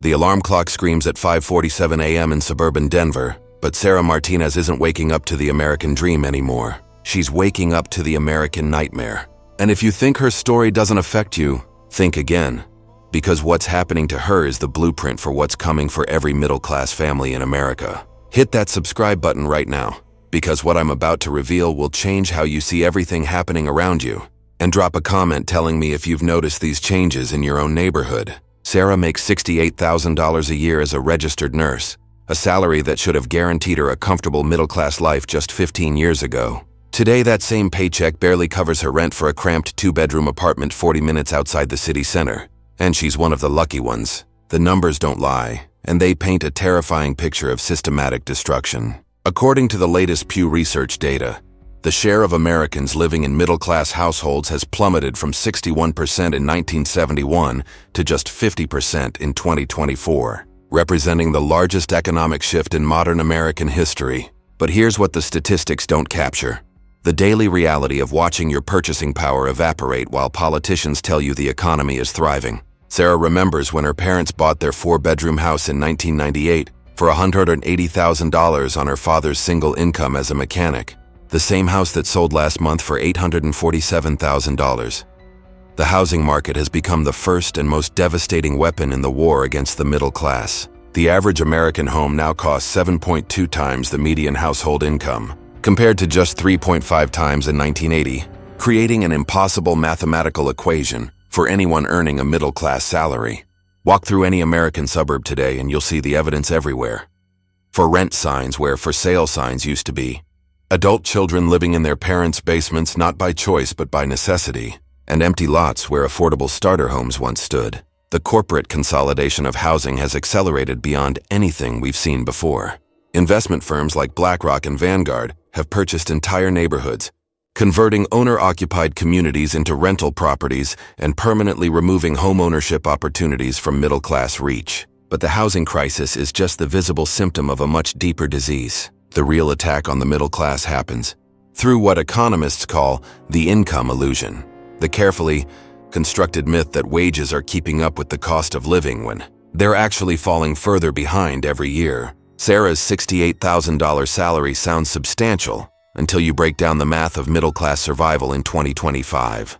The alarm clock screams at 5:47 a.m. in suburban Denver, but Sarah Martinez isn't waking up to the American dream anymore. She's waking up to the American nightmare. And if you think her story doesn't affect you, think again. Because what's happening to her is the blueprint for what's coming for every middle-class family in America. Hit that subscribe button right now, because what I'm about to reveal will change how you see everything happening around you. And drop a comment telling me if you've noticed these changes in your own neighborhood. Sarah makes $68,000 a year as a registered nurse, a salary that should have guaranteed her a comfortable middle-class life just 15 years ago. Today, that same paycheck barely covers her rent for a cramped two-bedroom apartment 40 minutes outside the city center. And she's one of the lucky ones. The numbers don't lie, and they paint a terrifying picture of systematic destruction. According to the latest Pew Research data, the share of Americans living in middle-class households has plummeted from 61% in 1971 to just 50% in 2024, representing the largest economic shift in modern American history. But here's what the statistics don't capture: the daily reality of watching your purchasing power evaporate while politicians tell you the economy is thriving. Sarah remembers when her parents bought their four-bedroom house in 1998 for $180,000 on her father's single income as a mechanic. The same house that sold last month for $847,000. The housing market has become the first and most devastating weapon in the war against the middle class. The average American home now costs 7.2 times the median household income, compared to just 3.5 times in 1980, creating an impossible mathematical equation for anyone earning a middle-class salary. Walk through any American suburb today and you'll see the evidence everywhere. For rent signs where for sale signs used to be. Adult children living in their parents' basements not by choice but by necessity, and empty lots where affordable starter homes once stood. The corporate consolidation of housing has accelerated beyond anything we've seen before. Investment firms like BlackRock and Vanguard have purchased entire neighborhoods, converting owner-occupied communities into rental properties and permanently removing homeownership opportunities from middle-class reach. But the housing crisis is just the visible symptom of a much deeper disease. The real attack on the middle class happens through what economists call the income illusion, the carefully constructed myth that wages are keeping up with the cost of living when they're actually falling further behind every year. Sarah's $68,000 salary sounds substantial until you break down the math of middle-class survival in 2025.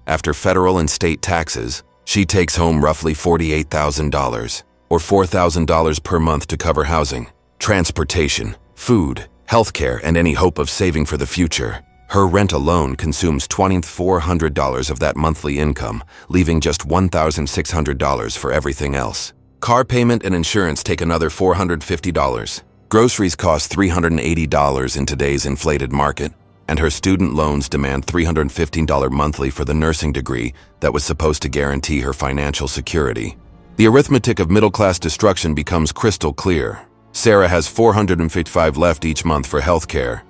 After federal and state taxes, she takes home roughly $48,000, or $4,000 per month to cover housing, transportation, food, healthcare, and any hope of saving for the future. Her rent alone consumes $2,400 of that monthly income, leaving just $1,600 for everything else. Car payment and insurance take another $450. Groceries cost $380 in today's inflated market, and her student loans demand $315 monthly for the nursing degree that was supposed to guarantee her financial security. The arithmetic of middle-class destruction becomes crystal clear. Sarah has $455 left each month for healthcare,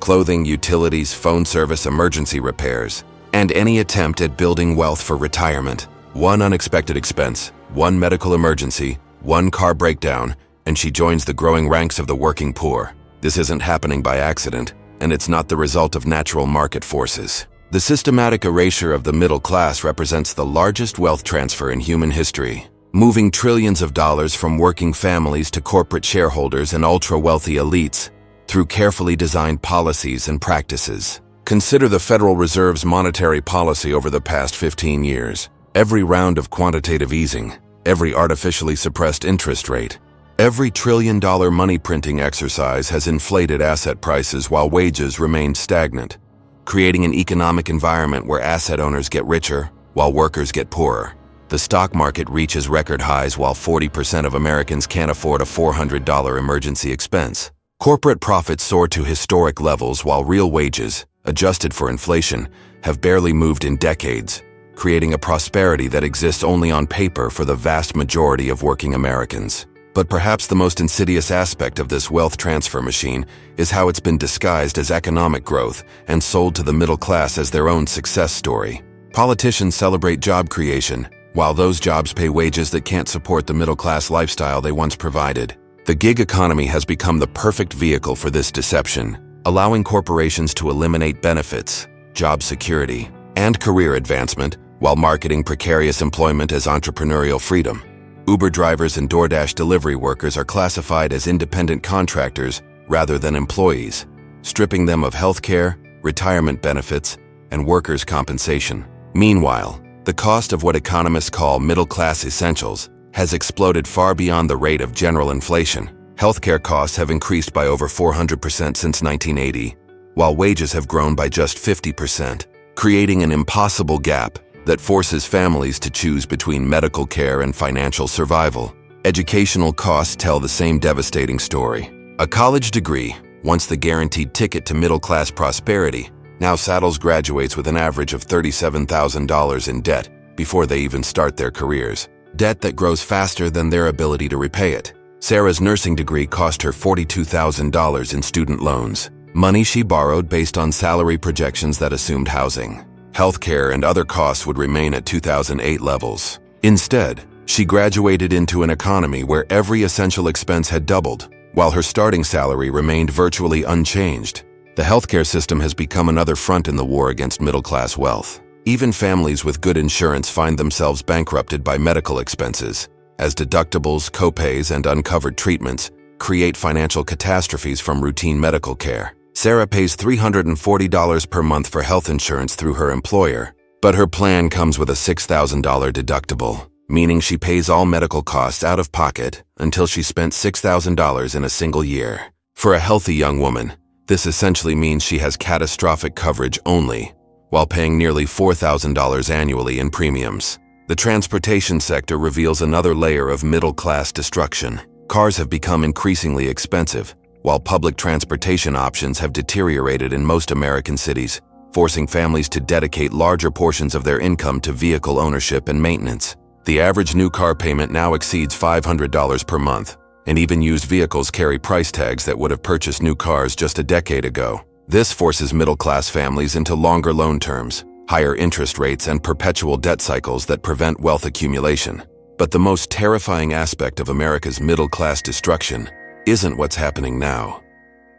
clothing, utilities, phone service, emergency repairs, and any attempt at building wealth for retirement. One unexpected expense, one medical emergency, one car breakdown, and she joins the growing ranks of the working poor. This isn't happening by accident, and it's not the result of natural market forces. The systematic erasure of the middle class represents the largest wealth transfer in human history, moving trillions of dollars from working families to corporate shareholders and ultra-wealthy elites through carefully designed policies and practices. Consider the Federal Reserve's monetary policy over the past 15 years. Every round of quantitative easing, every artificially suppressed interest rate, every trillion-dollar money-printing exercise has inflated asset prices while wages remain stagnant, creating an economic environment where asset owners get richer while workers get poorer. The stock market reaches record highs while 40% of Americans can't afford a $400 emergency expense. Corporate profits soar to historic levels while real wages, adjusted for inflation, have barely moved in decades, creating a prosperity that exists only on paper for the vast majority of working Americans. But perhaps the most insidious aspect of this wealth transfer machine is how it's been disguised as economic growth and sold to the middle class as their own success story. Politicians celebrate job creation, while those jobs pay wages that can't support the middle-class lifestyle they once provided. The gig economy has become the perfect vehicle for this deception, allowing corporations to eliminate benefits, job security, and career advancement while marketing precarious employment as entrepreneurial freedom. Uber drivers and DoorDash delivery workers are classified as independent contractors rather than employees, stripping them of healthcare, retirement benefits, and workers' compensation. Meanwhile, the cost of what economists call middle-class essentials has exploded far beyond the rate of general inflation. Healthcare costs have increased by over 400% since 1980, while wages have grown by just 50%, creating an impossible gap that forces families to choose between medical care and financial survival. Educational costs tell the same devastating story. A college degree, once the guaranteed ticket to middle-class prosperity, now saddles graduates with an average of $37,000 in debt before they even start their careers. Debt that grows faster than their ability to repay it. Sarah's nursing degree cost her $42,000 in student loans, money she borrowed based on salary projections that assumed housing, healthcare, and other costs would remain at 2008 levels. Instead, she graduated into an economy where every essential expense had doubled, while her starting salary remained virtually unchanged. The healthcare system has become another front in the war against middle-class wealth. Even families with good insurance find themselves bankrupted by medical expenses, as deductibles, copays, and uncovered treatments create financial catastrophes from routine medical care. Sarah pays $340 per month for health insurance through her employer, but her plan comes with a $6,000 deductible, meaning she pays all medical costs out of pocket until she spent $6,000 in a single year. For a healthy young woman, this essentially means she has catastrophic coverage only, while paying nearly $4,000 annually in premiums. The transportation sector reveals another layer of middle-class destruction. Cars have become increasingly expensive, while public transportation options have deteriorated in most American cities, forcing families to dedicate larger portions of their income to vehicle ownership and maintenance. The average new car payment now exceeds $500 per month, and even used vehicles carry price tags that would have purchased new cars just a decade ago. This forces middle-class families into longer loan terms, higher interest rates, and perpetual debt cycles that prevent wealth accumulation. But the most terrifying aspect of America's middle-class destruction isn't what's happening now.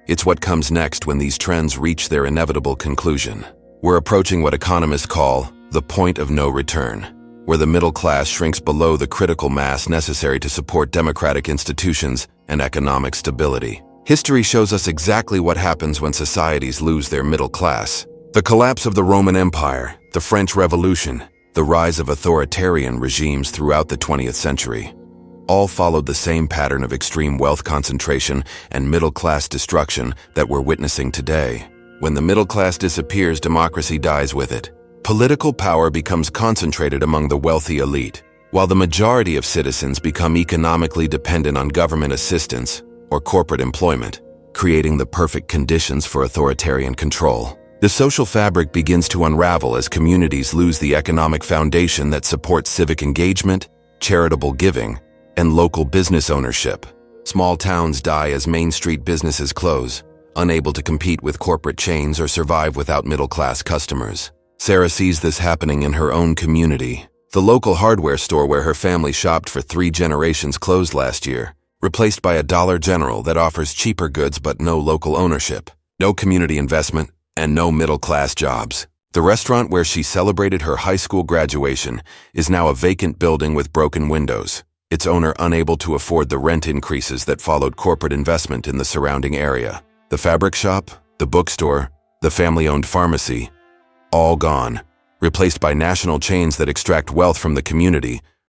It's what comes next when these trends reach their inevitable conclusion. We're approaching what economists call the point of no return, where the middle class shrinks below the critical mass necessary to support democratic institutions and economic stability. History shows us exactly what happens when societies lose their middle class. The collapse of the Roman Empire, the French Revolution, the rise of authoritarian regimes throughout the 20th century, all followed the same pattern of extreme wealth concentration and middle-class destruction that we're witnessing today. When the middle class disappears, democracy dies with it. Political power becomes concentrated among the wealthy elite, while the majority of citizens become economically dependent on government assistance or corporate employment, creating the perfect conditions for authoritarian control. The social fabric begins to unravel as communities lose the economic foundation that supports civic engagement, charitable giving, and local business ownership. Small towns die as Main Street businesses close, unable to compete with corporate chains or survive without middle-class customers. Sarah sees this happening in her own community. The local hardware store where her family shopped for 3 generations closed last year, replaced by a Dollar General that offers cheaper goods but no local ownership, no community investment, and no middle-class jobs. The restaurant where she celebrated her high school graduation is now a vacant building with broken windows, its owner unable to afford the rent increases that followed corporate investment in the surrounding area. The fabric shop, the bookstore, the family-owned pharmacy, all gone, replaced by national chains that extract wealth from the community